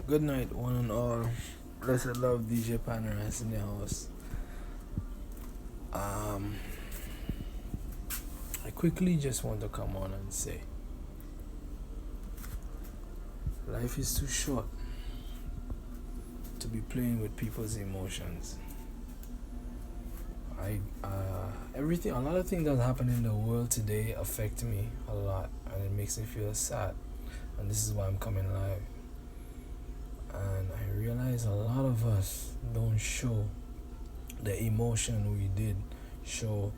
Good night, one and all. Blessed love, DJ Panorama in the house. Um, I quickly just want to come on and say, life is too short to be playing with people's emotions. Everything, a lot of things that happen in the world today affect me a lot, and it makes me feel sad. And this is why I'm coming live. And I realize a lot of us don't show the emotion we did show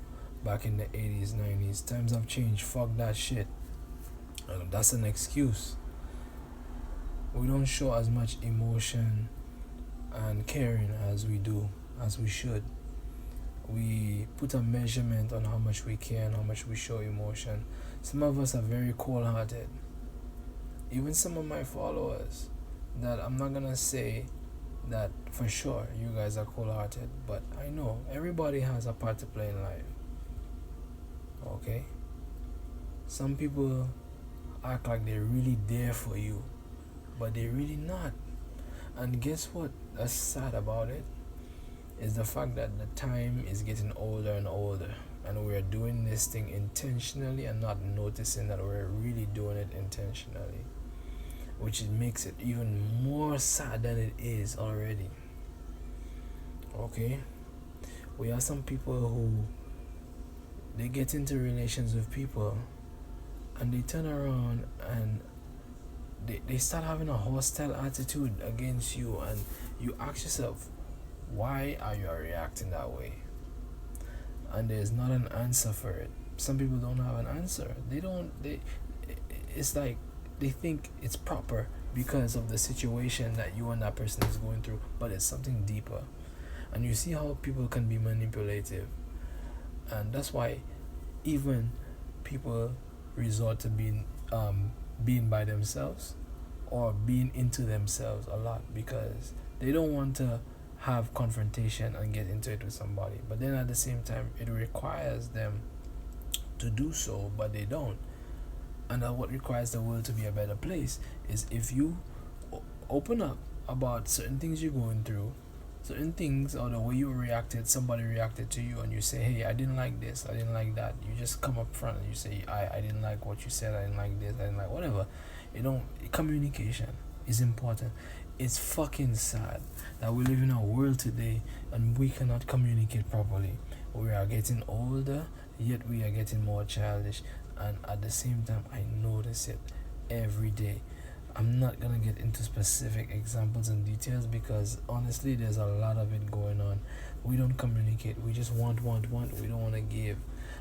back in the 80s, 90s. Times have changed. Fuck that shit. And that's an excuse. We don't show as much emotion and caring as we do, as we should. We put a measurement on how much we care and how much we show emotion. Some of us are very cold hearted. Even some of my followers, that I'm not gonna say that for sure you guys are cold hearted, but I know everybody has a part to play in life. Okay? Some people act like they're really there for you, but they're really not. And guess what? That's sad about it is the fact that the time is getting older and older, and we're doing this thing intentionally and not noticing that we're really doing it intentionally, which makes it even more sad than it is already. Okay? We have some people who they get into relations with people and they turn around and they start having a hostile attitude against you, and you ask yourself, why are you reacting that way? And there's not an answer for it. Some people don't have an answer. It's like they think it's proper because of the situation that you and that person is going through, but it's something deeper. And you see how people can be manipulative, and that's why even people resort to being by themselves or being into themselves a lot, because they don't want to have confrontation and get into it with somebody, but then at the same time it requires them to do so, but they don't. And what requires the world to be a better place is if you open up about certain things you're going through, certain things, or the way you reacted, somebody reacted to you, and you say, hey, I didn't like this, I didn't like that. You just come up front and you say, I didn't like what you said, I didn't like this, I didn't like whatever. Communication is important. It's fucking sad that we live in a world today and we cannot communicate properly. We are getting older, yet we are getting more childish, and at the same time I notice it every day. I'm not gonna get into specific examples and details because honestly there's a lot of it going on. We don't communicate. We just want. We don't want to give.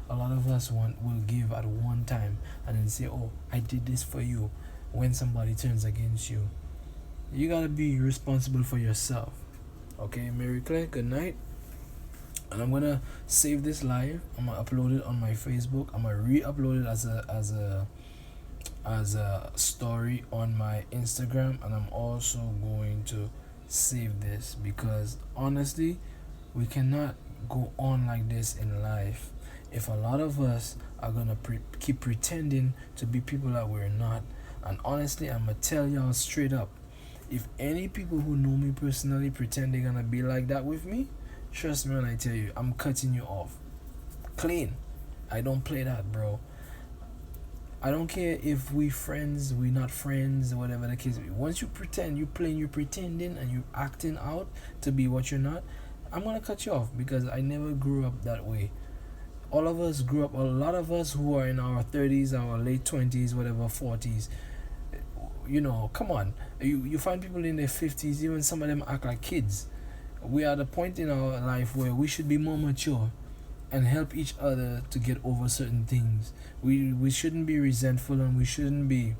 A lot of us will give at one time and then say, oh, I did this for you, when somebody turns against you. You gotta be responsible for yourself. Okay, Mary Claire, good night. And I'm gonna save this live. I'm gonna upload it on my Facebook. I'm gonna re-upload it as a story on my Instagram, and I'm also going to save this because honestly, we cannot go on like this in life. If a lot of us are gonna keep pretending to be people that we're not, and honestly, I'm gonna tell y'all straight up, if any people who know me personally pretend they're gonna be like that with me, trust me when I tell you, I'm cutting you off clean. I don't play that, bro. I don't care if we friends, we not friends, whatever the case. Once you pretend, you're pretending and you're acting out to be what you're not, I'm gonna cut you off because I never grew up that way. All of us grew up, a lot of us who are in our 30s, our late 20s, whatever, 40s, come on. You find people in their 50s, even some of them act like kids. We are at a point in our life where we should be more mature and help each other to get over certain things. We shouldn't be resentful and we shouldn't be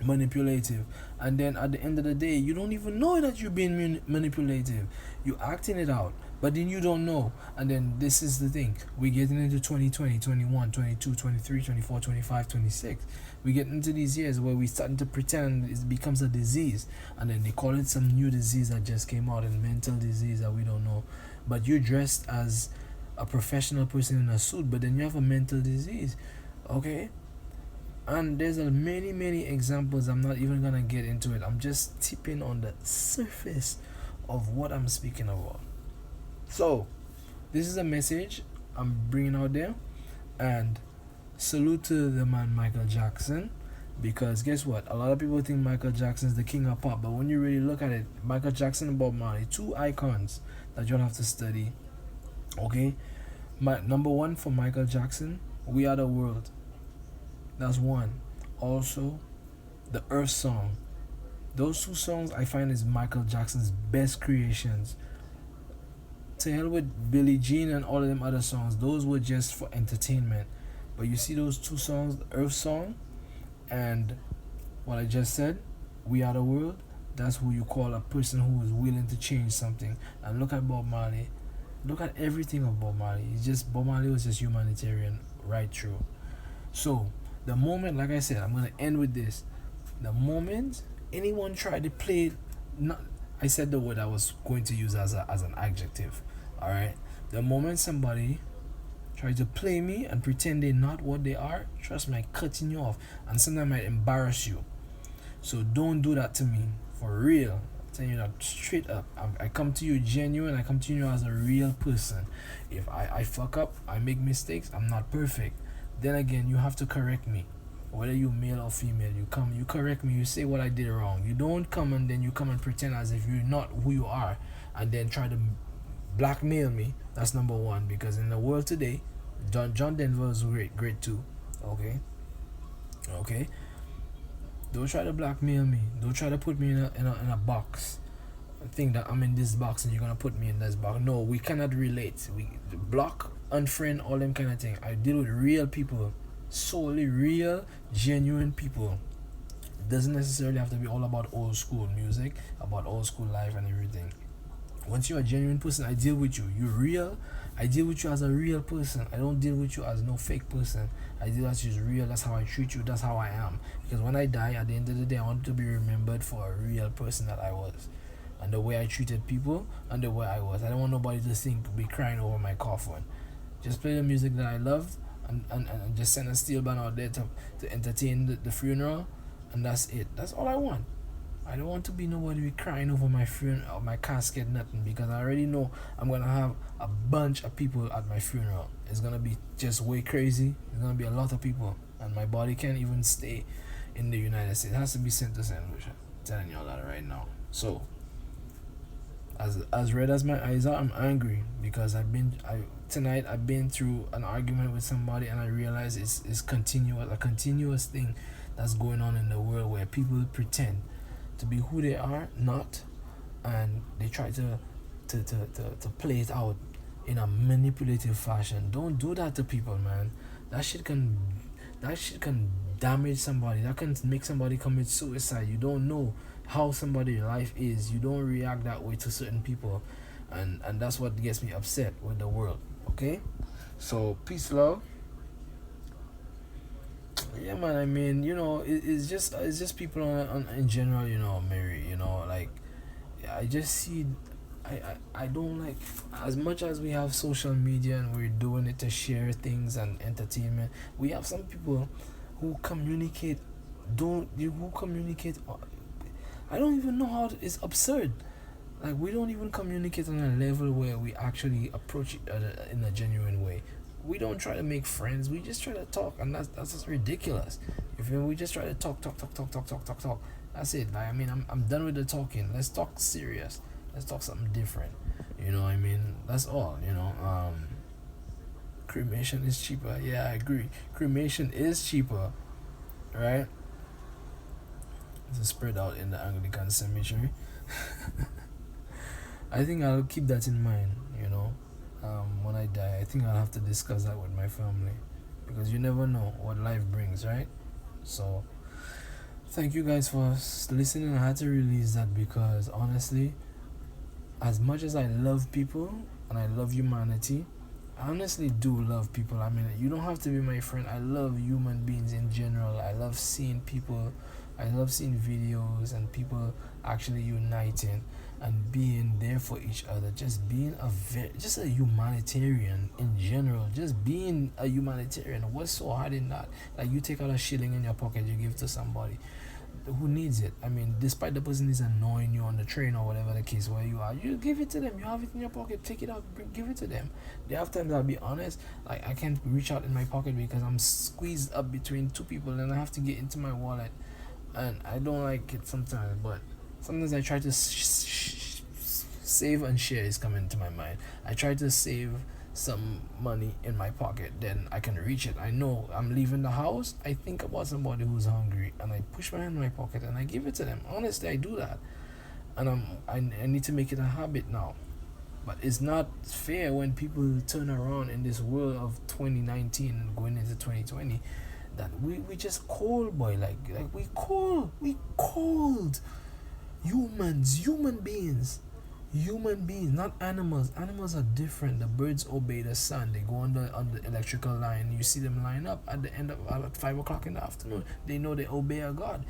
manipulative. And then at the end of the day, you don't even know that you're being manipulative. You're acting it out, but then you don't know. And then this is the thing. We're getting into 2020, 21, 22, 23, 24, 25, 26. We get into these years where we starting to pretend it becomes a disease. And then they call it some new disease that just came out, and mental disease that we don't know. But you're dressed as a professional person in a suit, but then you have a mental disease. Okay? And there's a many examples. I'm not even gonna get into it. I'm just tipping on the surface of what I'm speaking about. So this is a message I'm bringing out there, and salute to the man Michael Jackson, because guess what? A lot of people think Michael Jackson is the king of pop, but when you really look at it, Michael Jackson and Bob Marley, two icons that you'll have to study. Okay, my number one for Michael Jackson, "We Are the World." That's one. Also, the Earth Song. Those two songs I find is Michael Jackson's best creations. To hell with Billie Jean and all of them other songs. Those were just for entertainment. But you see those two songs, the Earth Song and what I just said, "We Are the World." That's who you call a person who is willing to change something. And look at Bob Marley. Look at everything of Bob Marley. Bob Marley was just humanitarian right through. So the moment, like I said, I'm gonna end with this. The moment anyone tried to play, not, I said the word I was going to use as an adjective. All right. The moment somebody try to play me and pretend they're not what they are, trust me, I cutting you off, and sometimes I might embarrass you. So don't do that to me, for real. I'm telling you that straight up. I come to you genuine. I come to you as a real person. If I fuck up, I make mistakes. I'm not perfect. Then again, you have to correct me. Whether you male or female, you correct me. You say what I did wrong. You don't come and then you come and pretend as if you're not who you are, and then try to blackmail me. That's number one. Because in the world today, John Denver is great too. Okay. Don't try to blackmail me. Don't try to put me in a box. Think that I'm in this box and you're gonna put me in this box. No, we cannot relate. We block, unfriend, all them kind of thing. I deal with real people, solely real, genuine people. It doesn't necessarily have to be all about old school music, about old school life and everything. Once you're a genuine person, I deal with you. You're real. I deal with you as a real person. I don't deal with you as no fake person. I deal as you real. That's how I treat you. That's how I am. Because when I die, at the end of the day, I want to be remembered for a real person that I was, and the way I treated people, and the way I was. I don't want nobody to be crying over my coffin. Just play the music that I loved, and just send a steel band out there to entertain the funeral, and that's it. That's all I want. I don't want to be nobody be crying over my funeral or my casket, nothing, because I already know I'm gonna have a bunch of people at my funeral. It's gonna be just way crazy. There's gonna be a lot of people, and my body can't even stay in the United States. It has to be sent to St. Lucia. I'm telling y'all that right now. So, as red as my eyes are, I'm angry because tonight I've been through an argument with somebody, and I realize it's a continuous thing that's going on in the world where people pretend to be who they are not, and they try to play it out in a manipulative fashion. Don't do that to people, man. That shit can damage somebody. That can make somebody commit suicide. You don't know how somebody's life is. You don't react that way to certain people, and that's what gets me upset with the world. Okay, so peace, love. Yeah, man. I mean, it's just people in general. Mary. Like, I just see. I don't like, as much as we have social media and we're doing it to share things and entertainment. We have some people who communicate. Who communicate? I don't even know how it's absurd. Like, we don't even communicate on a level where we actually approach it in a genuine way. We don't try to make friends. We just try to talk, and that's just ridiculous. You feel me? We just try to talk. That's it. Like, I mean, I'm done with the talking. Let's talk serious. Let's talk something different. You know what I mean? That's all. Cremation is cheaper. Yeah, I agree. Cremation is cheaper, right? To spread out in the Anglican cemetery. I think I'll keep that in mind. When I die, I think I'll have to discuss that with my family, because you never know what life brings, right? So, thank you guys for listening. I had to release that because, honestly, as much as I love people and I love humanity, I honestly do love people. I mean, you don't have to be my friend. I love human beings in general. I love seeing people I love seeing videos and people actually uniting and being there for each other. Just being just a humanitarian in general. Just being a humanitarian. What's so hard in that? Like, you take out a shilling in your pocket, you give to somebody who needs it. I mean, despite the person is annoying you on the train or whatever the case where you are, you give it to them. You have it in your pocket, take it out, give it to them. There have times, I'll be honest, like, I can't reach out in my pocket because I'm squeezed up between two people and I have to get into my wallet, and I don't like it sometimes. But sometimes I try to save and share is coming to my mind. I try to save some money in my pocket, then I can reach it. I know I'm leaving the house, I think about somebody who's hungry and I push my hand in my pocket and I give it to them. Honestly, I do that, and I need to make it a habit now. But it's not fair when people turn around in this world of 2019 going into 2020 that we just cold, boy. Like we cold human beings. Human beings, not animals. Animals are different. The birds obey the sun. They go on the electrical line. You see them line up at the end of at 5 o'clock in the afternoon. They know they obey a god.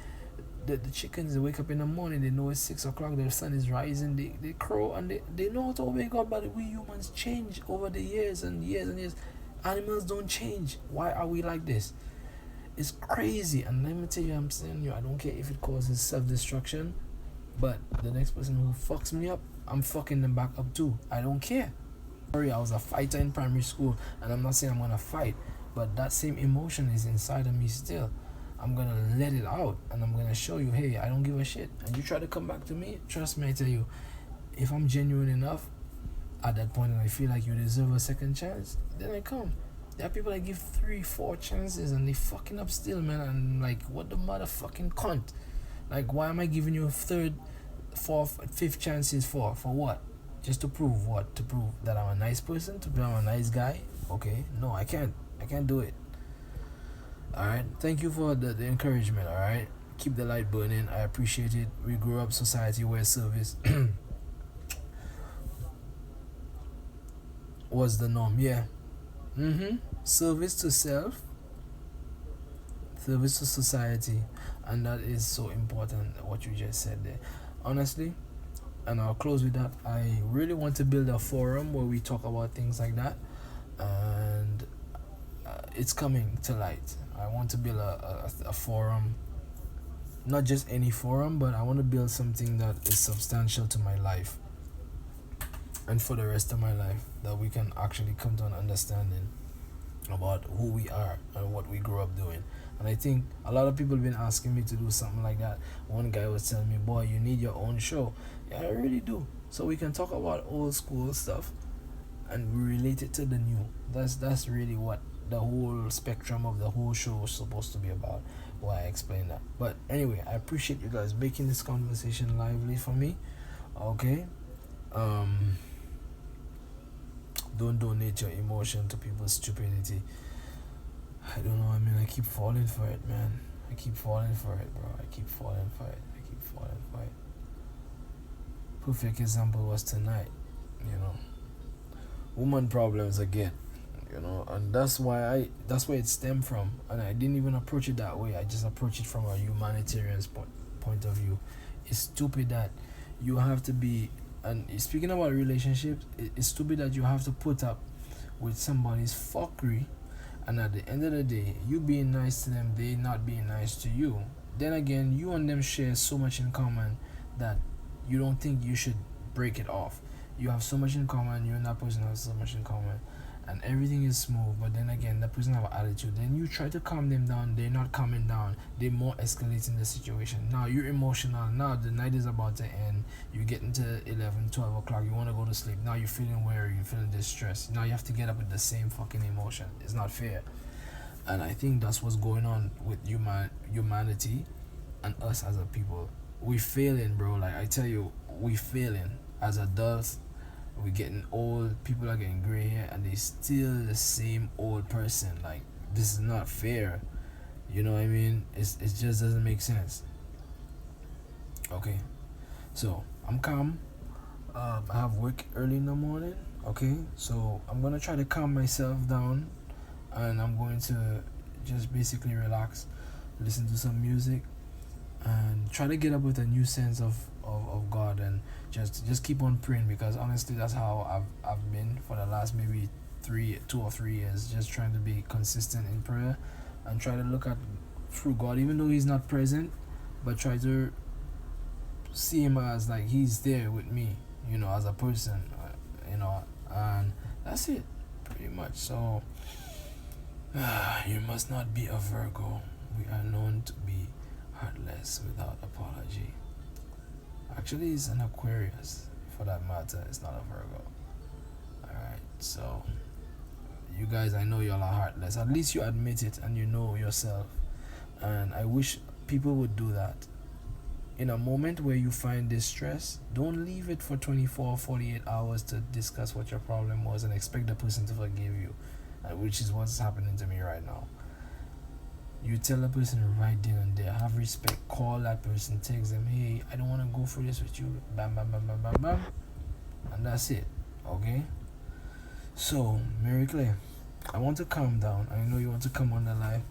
The chickens, they wake up in the morning. They know it's 6 o'clock. The sun is rising. They crow and they know how to obey God. But we humans change over the years and years and years. Animals don't change. Why are we like this? It's crazy. And let me tell you, I'm saying you, I don't care if it causes self-destruction, but the next person who fucks me up, I'm fucking them back up too. I don't care. Sorry, I was a fighter in primary school, and I'm not saying I'm gonna fight, but that same emotion is inside of me still. I'm gonna let it out, and I'm gonna show you, hey, I don't give a shit. And you try to come back to me, trust me, I tell you, if I'm genuine enough at that point and I feel like you deserve a second chance, then I come. There are people that give 3-4 chances and they fucking up still, man. And like, what the motherfucking cunt? Like, why am I giving you a third, fourth, fifth chances for? For what? Just to prove what? To prove that I'm a nice person? To prove I'm a nice guy? Okay. No, I can't. I can't do it. Alright? Thank you for the encouragement, alright? Keep the light burning. I appreciate it. We grew up society where service was the norm. Yeah. Service to self, service to society. And that is so important, what you just said there. Honestly, and I'll close with that, I really want to build a forum where we talk about things like that, and it's coming to light. I want to build a forum, not just any forum, but I want to build something that is substantial to my life and for the rest of my life, that we can actually come to an understanding about who we are and what we grew up doing. And I think a lot of people have been asking me to do something like that. One guy was telling me, boy, you need your own show. Yeah, I really do. So we can talk about old school stuff and we relate it to the new. That's really what the whole spectrum of the whole show is supposed to be about. Why I explain that. But anyway, I appreciate you guys making this conversation lively for me. Okay. Don't donate your emotion to people's stupidity. I don't know, I mean, I keep falling for it, man. I keep falling for it, bro. I keep falling for it. Perfect example was tonight, Woman problems again, and that's where it stemmed from. And I didn't even approach it that way. I just approached it from a humanitarian point of view. It's stupid that you have to be, and speaking about relationships, it's stupid that you have to put up with somebody's fuckery, and at the end of the day, you being nice to them, they not being nice to you. Then again, you and them share so much in common that you don't think you should break it off. You have so much in common, you and that person have so much in common, and everything is smooth. But then again, that person have an attitude. Then you try to calm them down, they're not calming down. They're more escalating the situation. Now you're emotional. Now the night is about to end. You get into 11, 12 o'clock. You want to go to sleep. Now you're feeling weary. You're feeling distressed. Now you have to get up with the same fucking emotion. It's not fair. And I think that's what's going on with humanity and us as a people. We failing, bro. Like, I tell you, we failing as adults. We're getting old. People are getting gray hair, and they still the same old person. Like, this is not fair. You know what I mean? It just doesn't make sense. Okay, so I'm calm. I have work early in the morning. Okay, so I'm gonna try to calm myself down, and I'm going to just basically relax, listen to some music, and try to get up with a new sense of God, and just keep on praying, because honestly that's how I've been for the last maybe 2 or 3 years, just trying to be consistent in prayer and try to look at through God, even though he's not present, but try to see him as like he's there with me, as a person, and that's it pretty much. So you must not be a Virgo. We are known to be heartless without apology. Actually, it's an Aquarius, for that matter. It's not a Virgo. Alright, so you guys, I know y'all are heartless. At least you admit it and you know yourself. And I wish people would do that. In a moment where you find distress, don't leave it for 24 or 48 hours to discuss what your problem was and expect the person to forgive you, which is what's happening to me right now. You tell the person right then and there, have respect, call that person, text them, hey, I don't want to go through this with you, bam, bam, bam, bam, bam, bam, and that's it, okay? So, Mary Claire, I want to calm down. I know you want to come on the live,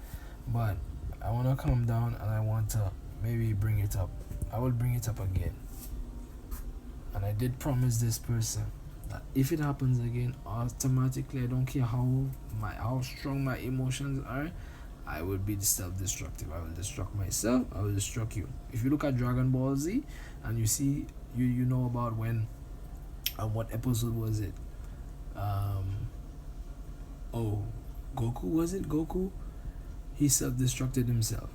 but I want to calm down and I want to maybe bring it up. I will bring it up again. And I did promise this person that if it happens again, automatically, I don't care how strong my emotions are, I will be self-destructive. I will destruct myself. I will destruct you. If you look at Dragon Ball Z and you see, you know about when, what episode was it? Goku, was it Goku? He self-destructed himself,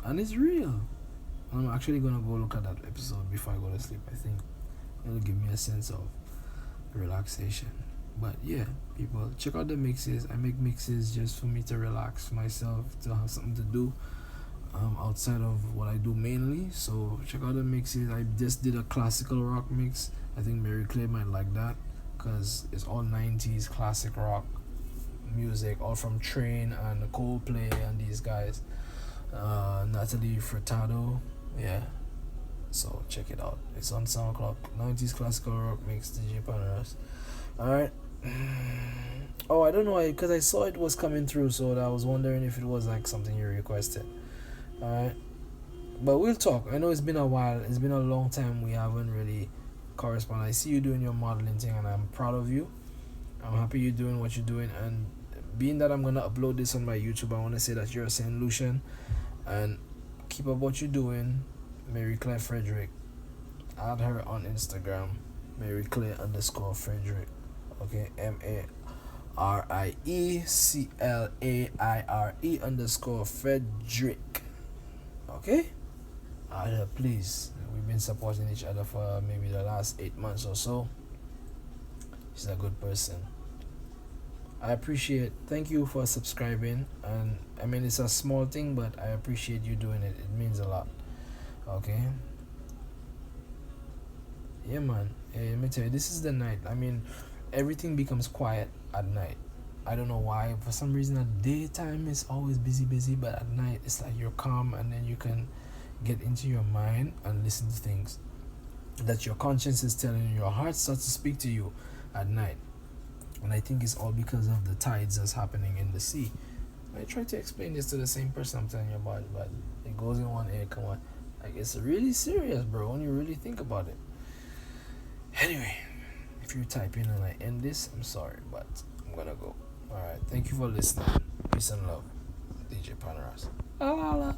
and it's real. I'm actually gonna go look at that episode before I go to sleep. I think it'll give me a sense of relaxation. But yeah, people, check out the mixes. I make mixes just for me to relax myself, to have something to do outside of what I do mainly. So check out the mixes. I just did a classical rock mix. I think Mary Claire might like that, because it's all 90s classic rock music, all from Train and Coldplay and these guys, Natalie Furtado. Yeah, so check it out. It's on SoundCloud. 90s classical rock mix, DJ Paneras. Alright. Oh, I don't know, because I saw it was coming through, so I was wondering if it was like something you requested. Alright, but we'll talk. I know it's been a while. It's been a long time we haven't really corresponded. I see you doing your modeling thing and I'm proud of you. I'm happy you're doing what you're doing, and being that I'm gonna upload this on my YouTube, I want to say that you're a Saint Lucian, and keep up what you're doing. Mary Claire Frederick, add her on Instagram, Mary Claire _Frederick, okay, MARIECLAIRE _Frederick, okay, add her, please. We've been supporting each other for maybe the last 8 months or so. She's a good person. I appreciate. Thank you for subscribing, and I mean it's a small thing, but I appreciate you doing it. It means a lot. Okay. Yeah, man. Hey, let me tell you, this is the night. I mean, everything becomes quiet at night. I don't know why. For some reason, at daytime it's always busy, but at night it's like you're calm, and then you can get into your mind and listen to things that your conscience is telling you. Your heart starts to speak to you at night. And I think it's all because of the tides that's happening in the sea. I try to explain this to the same person I'm telling you about, but it goes in one ear, come on. Like, it's really serious, bro, when you really think about it. Anyway, if you type in and I end this, I'm sorry, but I'm gonna go. Alright, thank you for listening. Peace and love. DJ Paneras. La la la.